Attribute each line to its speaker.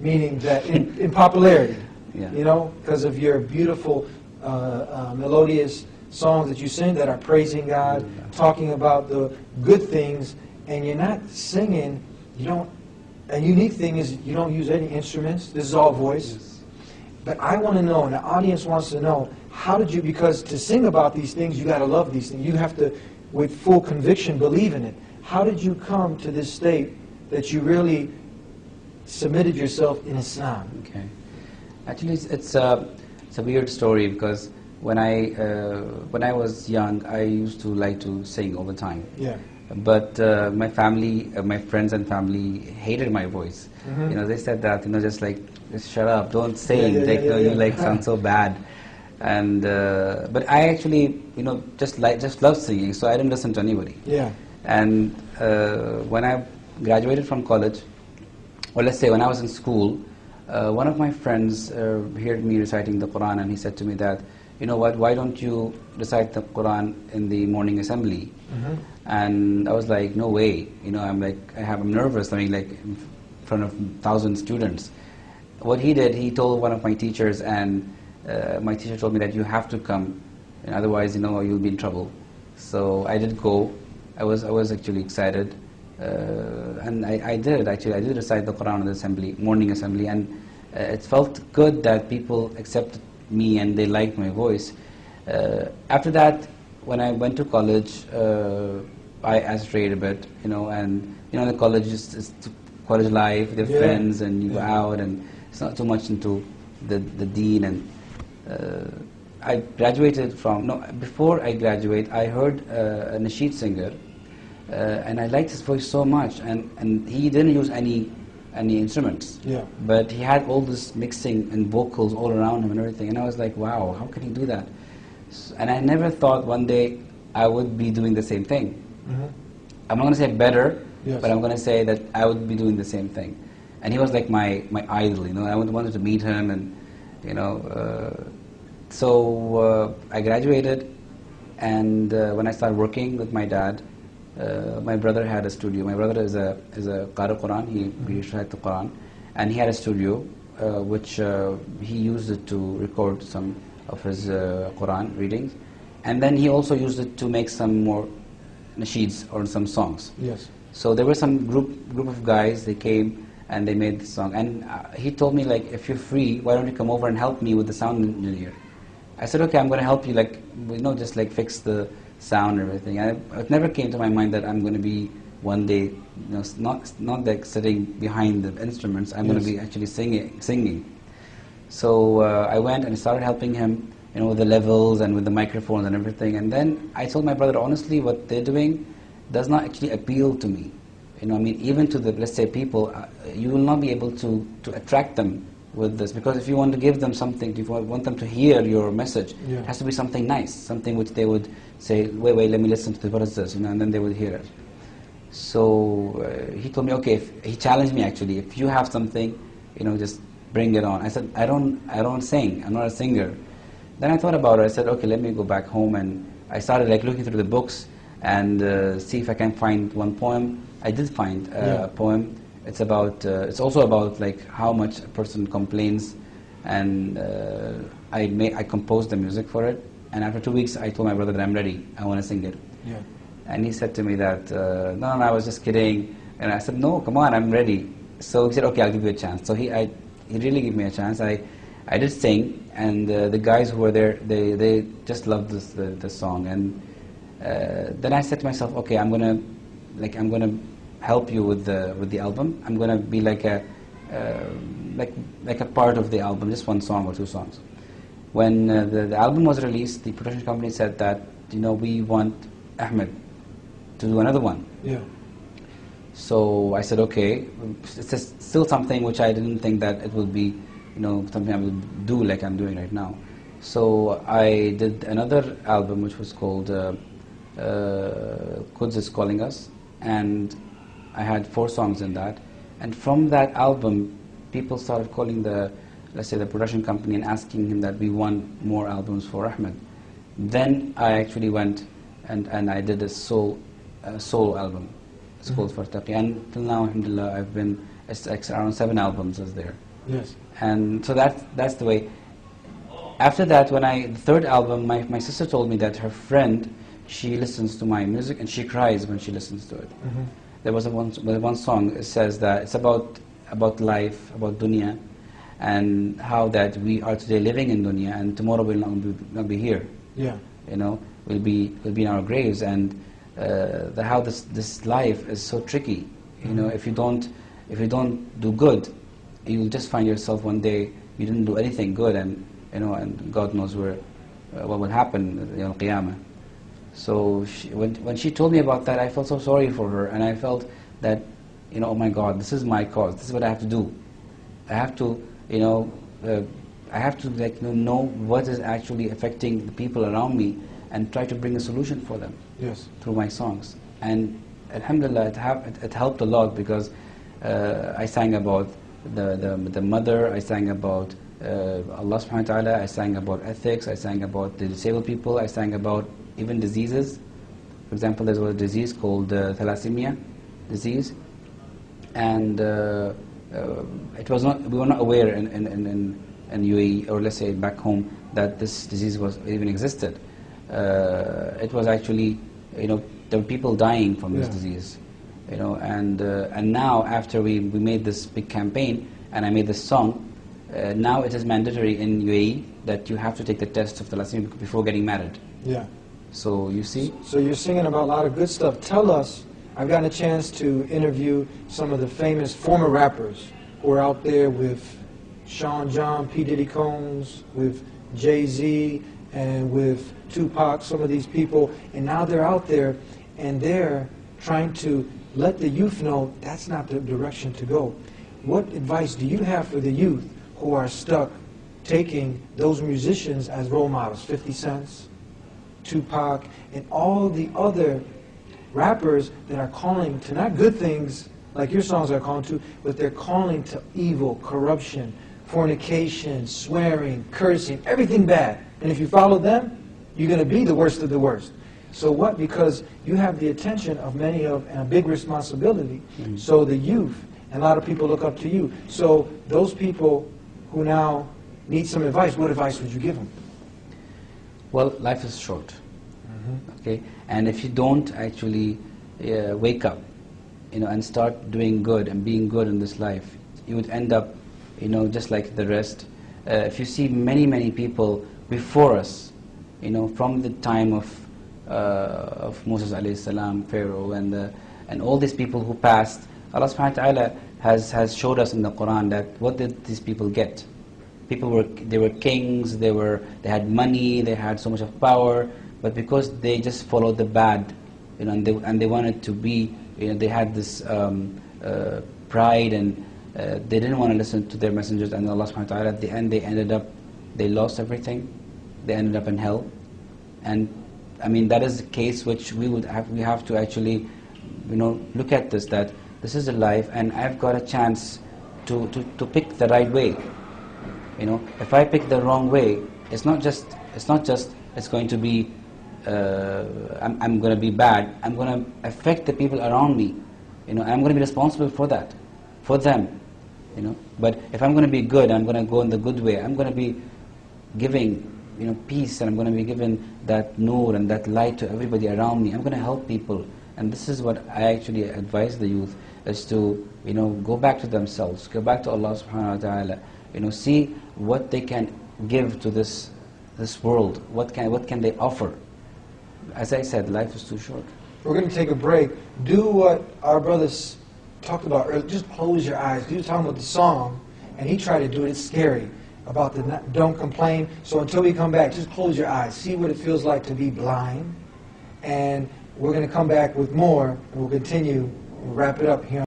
Speaker 1: meaning that in popularity,
Speaker 2: Yeah.
Speaker 1: you know, because of your beautiful, melodious songs that you sing that are praising God, talking about the good things, and you're not singing, you don't, a unique thing is you don't use any instruments, this is all voice.
Speaker 2: Yes.
Speaker 1: But I want to know, and the audience wants to know, how did you, because to sing about these things, you got to love these things. You have to, with full conviction, believe in it. How did you come to this state that you really submitted yourself in Islam?
Speaker 2: Okay. Actually, it's a weird story because when I was young, I used to like to sing all the time.
Speaker 1: Yeah.
Speaker 2: But my family, my friends and family hated my voice.
Speaker 1: Mhm.
Speaker 2: You know, they said that, you know, just shut up, don't sing. You like sound so bad. And but I actually, you know, just love singing, so I didn't listen to anybody.
Speaker 1: Yeah.
Speaker 2: And when I graduated from college, or let's say when I was in school, one of my friends heard me reciting the Quran, and he said to me that, you know what, why don't you recite the Quran in the morning assembly?
Speaker 1: Mhm.
Speaker 2: And I was like, no way, you know, I'm nervous, I mean, like in front of 1,000 students. What he did, he told one of my teachers, and my teacher told me that you have to come, and otherwise, you know, you'll be in trouble. So I did go. I was actually excited, and I did recite the Quran in the morning assembly, and it felt good that people accepted me and they liked my voice. After that, when I went to college, I strayed a bit, you know, and you know, the college is college life, with your friends, and you go out, and it's not too much into the deen. And I graduated from, no, before I graduate, I heard a nasheed singer, and I liked his voice so much, and he didn't use any instruments, but he had all this mixing and vocals all around him and everything, and I was like, wow, how can he do that? And I never thought one day I would be doing the same thing.
Speaker 1: Mm-hmm.
Speaker 2: I'm not going to say better,
Speaker 1: Yes.
Speaker 2: but I'm going to say that I would be doing the same thing. And he was like my idol, you know. I wanted to meet him, and you know. So I graduated, and when I started working with my dad, my brother had a studio. My brother is a Qari Quran. He recited the Quran, and he had a studio which he used it to record some of his Quran readings, and then he also used it to make some more nasheeds or some songs.
Speaker 1: Yes.
Speaker 2: So there were some group of guys. They came and they made the song, and he told me, like, if you're free, why don't you come over and help me with the sound engineer? I said, okay, I'm going to help you, like, you know, just like fix the sound and everything. It never came to my mind that I'm going to be one day, you know, not like sitting behind the instruments. I'm going to be actually singing. So I went and started helping him, you know, with the levels and with the microphones and everything. And then I told my brother, honestly, what they're doing does not actually appeal to me. You know, I mean, even to the, let's say, people, you will not be able to attract them with this, because if you want to give them something, if you want them to hear your message, it has to be something nice, something which they would say, wait, let me listen to what is this, you know, and then they would hear it. So he told me, okay, he challenged me actually, if you have something, you know, just bring it on. I said, I don't sing, I'm not a singer. Then I thought about it. I said, okay, let me go back home, and I started like looking through the books and see if I can find one poem. I did find a poem. It's about. It's also about like how much a person complains, and I composed the music for it. And after 2 weeks, I told my brother that I'm ready. I want to sing it.
Speaker 1: Yeah.
Speaker 2: And he said to me that no, I was just kidding. And I said, no, come on, I'm ready. So he said, okay, I'll give you a chance. So he really gave me a chance. I did sing, and the guys who were there, they just loved the song. And then I said to myself, okay, I'm gonna help you with the album. I'm gonna be like a part of the album, just one song or two songs. When the album was released, the production company said that, you know, we want Ahmed to do another one.
Speaker 1: Yeah.
Speaker 2: So I said, okay, it's still something which I didn't think that it would be, you know, something I would do like I'm doing right now. So I did another album which was called Quds is Calling Us, and I had 4 songs in that. And from that album, people started calling let's say the production company and asking him that we want more albums for Ahmed. Then I actually went and I did a soul album. It's called Fartaqi. And till now, alhamdulillah, I've been It's like around 7 albums is there.
Speaker 1: Yes.
Speaker 2: And so that's the way. After that, the third album, my sister told me that her friend, she listens to my music and she cries when she listens to it.
Speaker 1: Mm-hmm.
Speaker 2: There was one song, it says that it's about life, about dunya, and how that we are today living in dunya and tomorrow we'll not be here.
Speaker 1: Yeah.
Speaker 2: You know, we'll be in our graves, and how this life is so tricky. You know, if you don't do good, you'll just find yourself one day you didn't do anything good, and you know, and God knows what will happen, you know, Qiyamah. So when she told me about that, I felt so sorry for her, and I felt that, you know, oh my God, this is my cause. This is what I have to do. I have to, you know, like know what is actually affecting the people around me, and try to bring a solution for them.
Speaker 1: Yes.
Speaker 2: Through my songs. And alhamdulillah, it helped a lot, because I sang about the mother, I sang about Allah subhanahu wa ta'ala, I sang about ethics, I sang about the disabled people, I sang about even diseases. For example, there was a disease called thalassemia disease, and we were not aware in UAE, or let's say back home, that this disease even existed. It was actually, you know, there were people dying from this disease, you know, and now after we made this big campaign and I made this song, now it is mandatory in UAE that you have to take the test of thalassemia before getting married.
Speaker 1: Yeah.
Speaker 2: So you see?
Speaker 1: So you're singing about a lot of good stuff. Tell us, I've gotten a chance to interview some of the famous former rappers who are out there with Sean John, P. Diddy Combs, with Jay-Z, and with Tupac, some of these people, and now they're out there and they're trying to let the youth know that's not the direction to go. What advice do you have for the youth who are stuck taking those musicians as role models, 50 Cent, Tupac, and all the other rappers that are calling to not good things like your songs are calling to, but they're calling to evil, corruption, fornication, swearing, cursing, everything bad. And if you follow them, you're going to be the worst of the worst. So what? Because you have the attention of many and a big responsibility. Mm-hmm. So the youth, and a lot of people look up to you. So those people who now need some advice, what advice would you give them?
Speaker 2: Well, life is short, okay? And if you don't actually wake up, you know, and start doing good and being good in this life, you would end up, you know, just like the rest. If you see many people before us, you know, from the time of Moses alayhi salam, Pharaoh, and all these people who passed, Allah subhanahu wa ta'ala has showed us in the Quran that what did these people get? They were kings, they had money, they had so much of power, but because they just followed the bad, you know, and they wanted to be, you know, they had this pride, and they didn't want to listen to their messengers, and Allah subhanahu wa ta'ala, at the end they lost everything. They ended up in hell. And I mean, that is the case which we have to actually, you know, look at this, that this is a life, and I've got a chance to pick the right way. You know, if I pick the wrong way, it's not just it's going to be I'm going to be bad. I'm going to affect the people around me. You know, I'm going to be responsible for that, for them. You know, but if I'm going to be good, I'm going to go in the good way. I'm going to be giving, you know, peace, and I'm going to be giving that nur and that light to everybody around me. I'm going to help people, and this is what I actually advise the youth, is to, you know, go back to themselves, go back to Allah subhanahu wa ta'ala, you know, see what they can give to this world, what can they offer. As I said, life is too short.
Speaker 1: We're going to take a break. Do what our brothers talked about earlier. Just close your eyes. He was talking about the song, and he tried to do it. It's scary. About the don't complain. So until we come back, just close your eyes. See what it feels like to be blind. And we're going to come back with more, and we'll continue and wrap it up here.